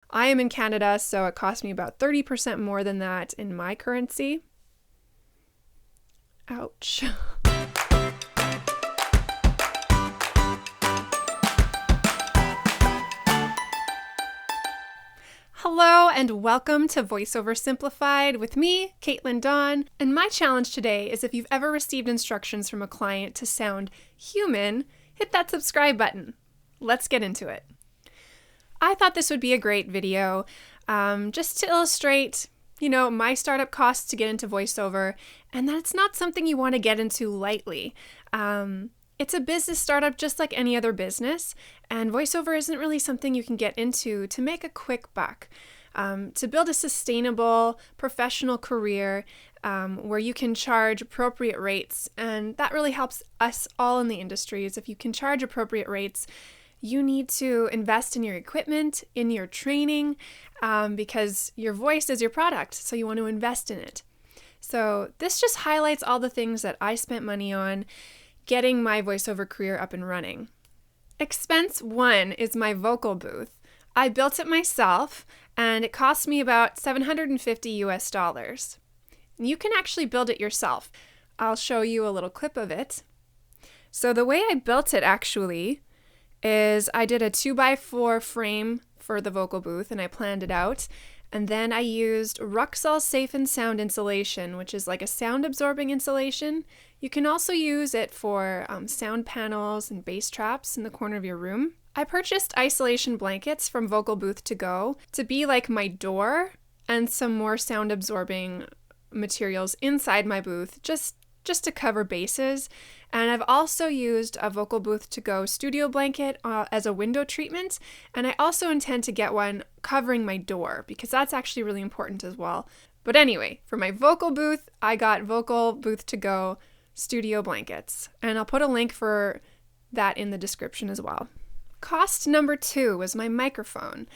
I am in Canada, so it cost me about 30% more than that in my currency. Ouch. Hello and welcome to Voiceover Simplified with me, Katelyn Dawn. And my challenge today is if you've ever received instructions from a client to sound human, hit that subscribe button. Let's get into it. I thought this would be a great video just to illustrate, my startup costs to get into voiceover, and that it's not something you want to get into lightly. It's a business startup just like any other business, and voiceover isn't really something you can get into to make a quick buck. To build a sustainable professional career where you can charge appropriate rates, and that really helps us all in the industry, is if you can charge appropriate rates, you need to invest in your equipment, in your training, because your voice is your product, so you want to invest in it. So this just highlights all the things that I spent money on getting my voiceover career up and running. Expense 1 is my vocal booth. I built it myself, and it cost me about $750. You can actually build it yourself. I'll show you a little clip of it. So the way I built it actually is I did a 2x4 frame for the vocal booth, and I planned it out. And then I used Ruxol Safe and Sound insulation, which is like a sound absorbing insulation. You can also use it for sound panels and bass traps in the corner of your room. I purchased isolation blankets from Vocal Booth To Go to be like my door, and some more sound absorbing materials inside my booth just to cover bases. And I've also used a Vocal Booth To Go studio blanket as a window treatment, and I also intend to get one covering my door because that's actually really important as well. But anyway, for my vocal booth, I got Vocal Booth To Go studio blankets, and I'll put a link for that in the description as well. Cost number 2 was my microphone.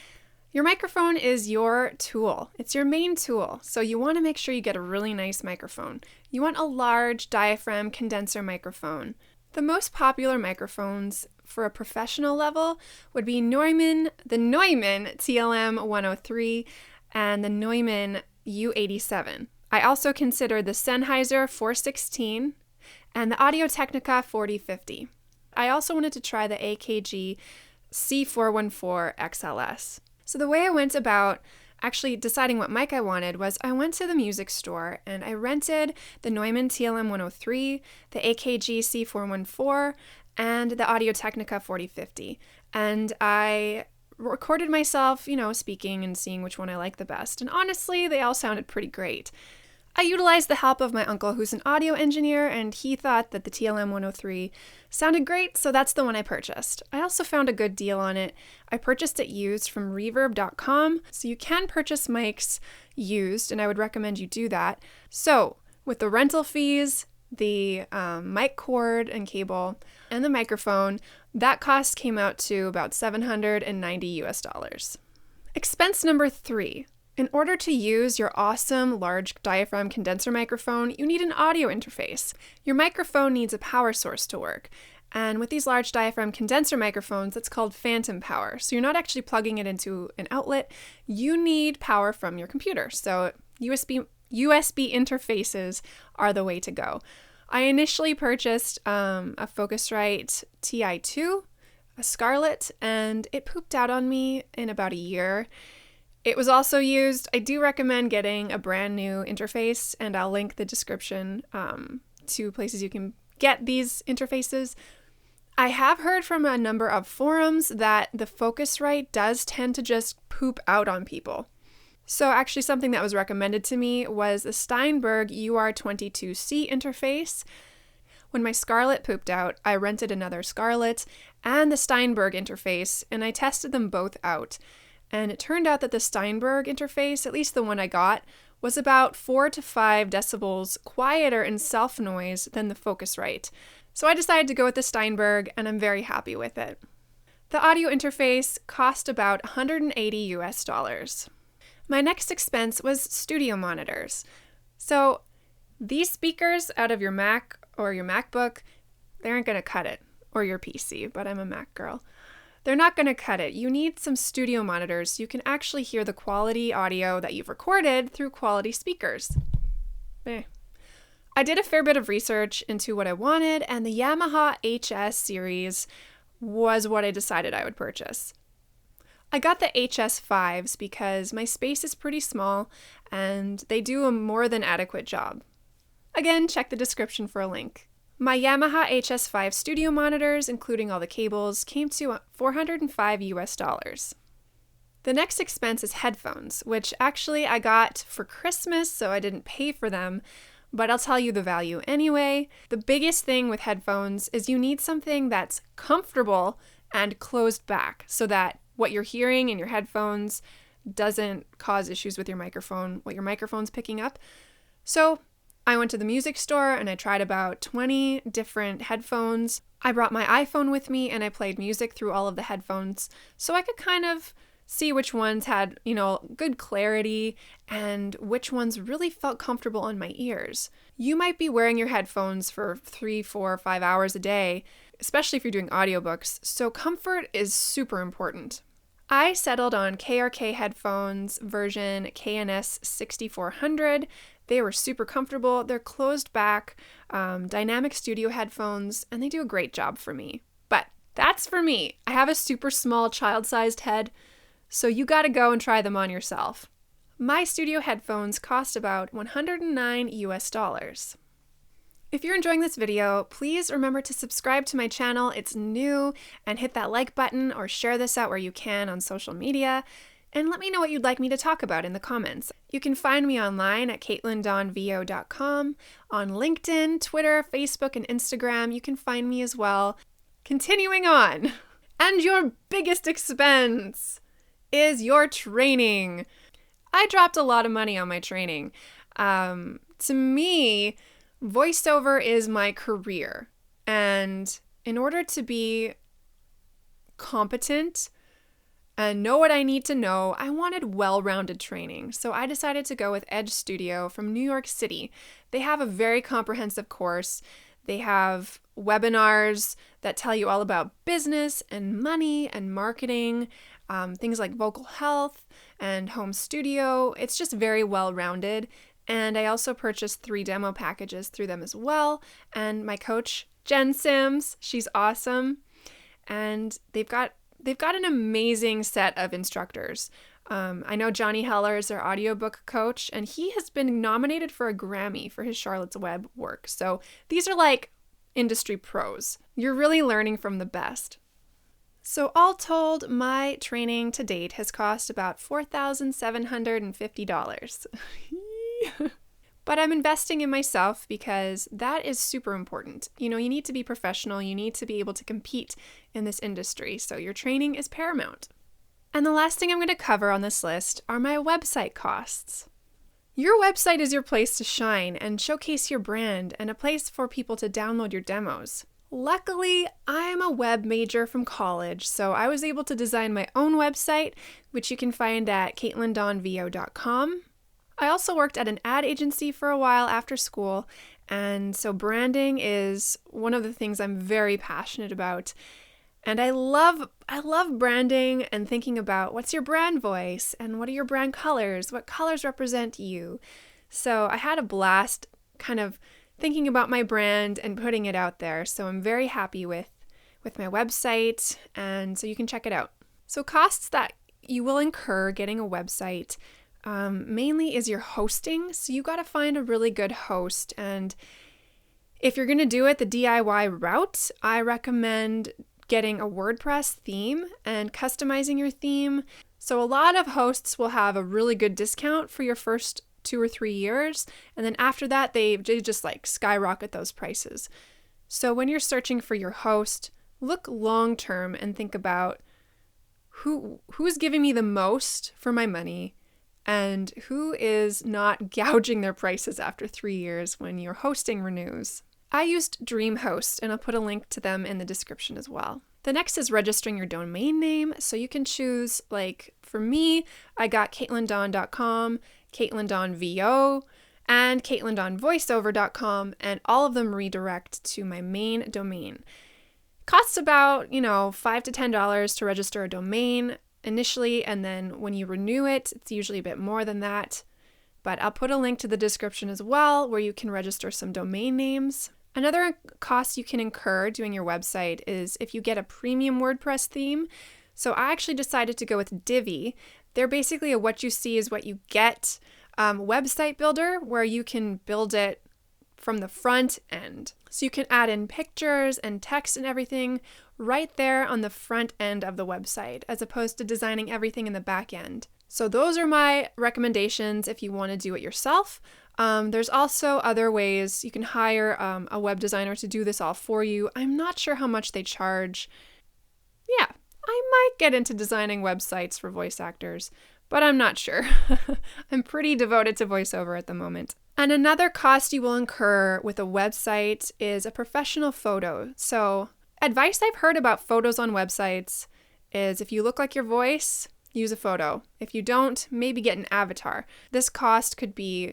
Your microphone is your tool. It's your main tool, so you want to make sure you get a really nice microphone. You want a large diaphragm condenser microphone. The most popular microphones for a professional level would be the Neumann TLM 103 and the Neumann U87. I also consider the Sennheiser 416 and the Audio-Technica 4050. I also wanted to try the AKG C414 XLS. So the way I went about actually deciding what mic I wanted was I went to the music store and I rented the Neumann TLM 103, the AKG C414, and the Audio-Technica 4050. And I recorded myself, speaking and seeing which one I liked the best. And honestly, they all sounded pretty great. I utilized the help of my uncle, who's an audio engineer, and he thought that the TLM 103 sounded great, so that's the one I purchased. I also found a good deal on it. I purchased it used from Reverb.com, so you can purchase mics used, and I would recommend you do that. So, with the rental fees, the mic cord and cable, and the microphone, that cost came out to about $790. Expense number 3. In order to use your awesome large diaphragm condenser microphone, you need an audio interface. Your microphone needs a power source to work. And with these large diaphragm condenser microphones, it's called phantom power. So you're not actually plugging it into an outlet. You need power from your computer. So USB interfaces are the way to go. I initially purchased a Focusrite TI2, a Scarlett, and it pooped out on me in about a year. It was also used. I do recommend getting a brand new interface, and I'll link the description to places you can get these interfaces. I have heard from a number of forums that the Focusrite does tend to just poop out on people. So actually something that was recommended to me was the Steinberg UR22C interface. When my Scarlett pooped out, I rented another Scarlett and the Steinberg interface, and I tested them both out. And it turned out that the Steinberg interface, at least the one I got, was about 4 to 5 decibels quieter in self-noise than the Focusrite. So I decided to go with the Steinberg, and I'm very happy with it. The audio interface cost about $180. My next expense was studio monitors. So these speakers out of your Mac or your MacBook, they aren't going to cut it, or your PC, but I'm a Mac girl. They're not going to cut it. You need some studio monitors so you can actually hear the quality audio that you've recorded through quality speakers. I did a fair bit of research into what I wanted, and the Yamaha HS series was what I decided I would purchase. I got the HS5s because my space is pretty small and they do a more than adequate job. Again, check the description for a link. My Yamaha HS5 studio monitors, including all the cables, came to $405. The next expense is headphones, which actually I got for Christmas, so I didn't pay for them, but I'll tell you the value anyway. The biggest thing with headphones is you need something that's comfortable and closed back so that what you're hearing in your headphones doesn't cause issues with your microphone, what your microphone's picking up. So I went to the music store and I tried about 20 different headphones. I brought my iPhone with me and I played music through all of the headphones so I could kind of see which ones had, good clarity and which ones really felt comfortable on my ears. You might be wearing your headphones for 3, 4, 5 hours a day, especially if you're doing audiobooks, so comfort is super important. I settled on KRK headphones version KNS 6400. They were super comfortable. They're closed back, dynamic studio headphones, and they do a great job for me. But that's for me. I have a super small child-sized head, so you gotta go and try them on yourself. My studio headphones cost about $109. If you're enjoying this video, please remember to subscribe to my channel. It's new, and hit that like button or share this out where you can on social media. And let me know what you'd like me to talk about in the comments. You can find me online at KatelynDawnVO.com, on LinkedIn, Twitter, Facebook, and Instagram. You can find me as well. Continuing on. And your biggest expense is your training. I dropped a lot of money on my training. To me, voiceover is my career. And in order to be competent and know what I need to know, I wanted well-rounded training. So I decided to go with Edge Studio from New York City. They have a very comprehensive course. They have webinars that tell you all about business and money and marketing, things like vocal health and home studio. It's just very well-rounded. And I also purchased 3 demo packages through them as well. And my coach, Jen Sims, she's awesome. And they've got an amazing set of instructors. I know Johnny Heller is their audiobook coach, and he has been nominated for a Grammy for his Charlotte's Web work. So these are like industry pros. You're really learning from the best. So all told, my training to date has cost about $4,750. But I'm investing in myself because that is super important. You need to be professional. You need to be able to compete in this industry. So your training is paramount. And the last thing I'm going to cover on this list are my website costs. Your website is your place to shine and showcase your brand and a place for people to download your demos. Luckily, I'm a web major from college, so I was able to design my own website, which you can find at KatelynDawnVO.com. I also worked at an ad agency for a while after school, and so branding is one of the things I'm very passionate about. And I love branding and thinking about what's your brand voice and what are your brand colors? What colors represent you? So I had a blast kind of thinking about my brand and putting it out there. So I'm very happy with my website, and so you can check it out. So costs that you will incur getting a website mainly is your hosting. So you got to find a really good host. And if you're going to do it the DIY route, I recommend getting a WordPress theme and customizing your theme. So a lot of hosts will have a really good discount for your first 2 or 3 years. And then after that, they just like skyrocket those prices. So when you're searching for your host, look long term and think about who's giving me the most for my money and who is not gouging their prices after 3 years when your hosting renews. I used DreamHost, and I'll put a link to them in the description as well. The next is registering your domain name. So you can choose, like for me, I got KatelynDawn.com, KatelynDawnVO, and KatelynDawnVoiceover.com, and all of them redirect to my main domain. Costs about, $5 to $10 to register a domain initially, and then when you renew it, it's usually a bit more than that. But I'll put a link to the description as well where you can register some domain names. Another cost you can incur doing your website is if you get a premium WordPress theme. So I actually decided to go with Divi. They're basically a what you see is what you get website builder where you can build it from the front end. So you can add in pictures and text and everything right there on the front end of the website, as opposed to designing everything in the back end. So those are my recommendations if you want to do it yourself. There's also other ways. You can hire a web designer to do this all for you. I'm not sure how much they charge. Yeah, I might get into designing websites for voice actors, but I'm not sure. I'm pretty devoted to voiceover at the moment. And another cost you will incur with a website is a professional photo. So advice I've heard about photos on websites is if you look like your voice, use a photo. If you don't, maybe get an avatar. This cost could be,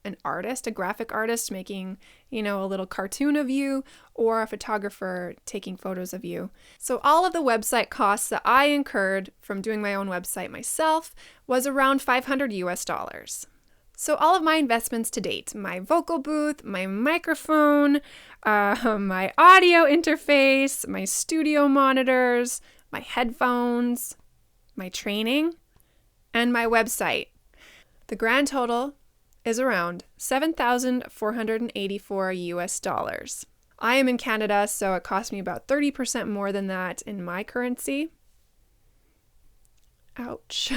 an artist, a graphic artist making, a little cartoon of you, or a photographer taking photos of you. So all of the website costs that I incurred from doing my own website myself was around $500. So all of my investments to date, my vocal booth, my microphone, my audio interface, my studio monitors, my headphones, my training, and my website. The grand total is around $7,484. I am in Canada, so it cost me about 30% more than that in my currency. Ouch.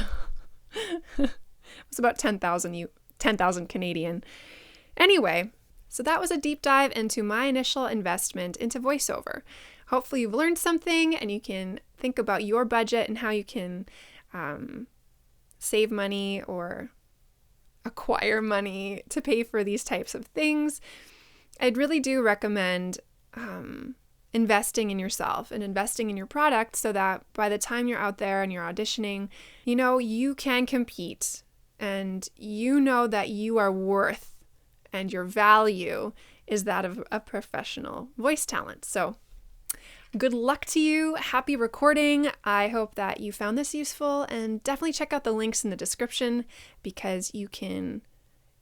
It was about 10,000 Canadian. Anyway, so that was a deep dive into my initial investment into voiceover. Hopefully you've learned something and you can think about your budget and how you can save money or acquire money to pay for these types of things. I'd really do recommend investing in yourself and investing in your product so that by the time you're out there and you're auditioning, you can compete and that you are worth and your value is that of a professional voice talent. So good luck to you. Happy recording. I hope that you found this useful, and definitely check out the links in the description because you can,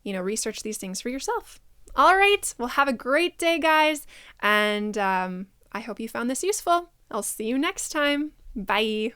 research these things for yourself. All right. Well, have a great day, guys. And I hope you found this useful. I'll see you next time. Bye.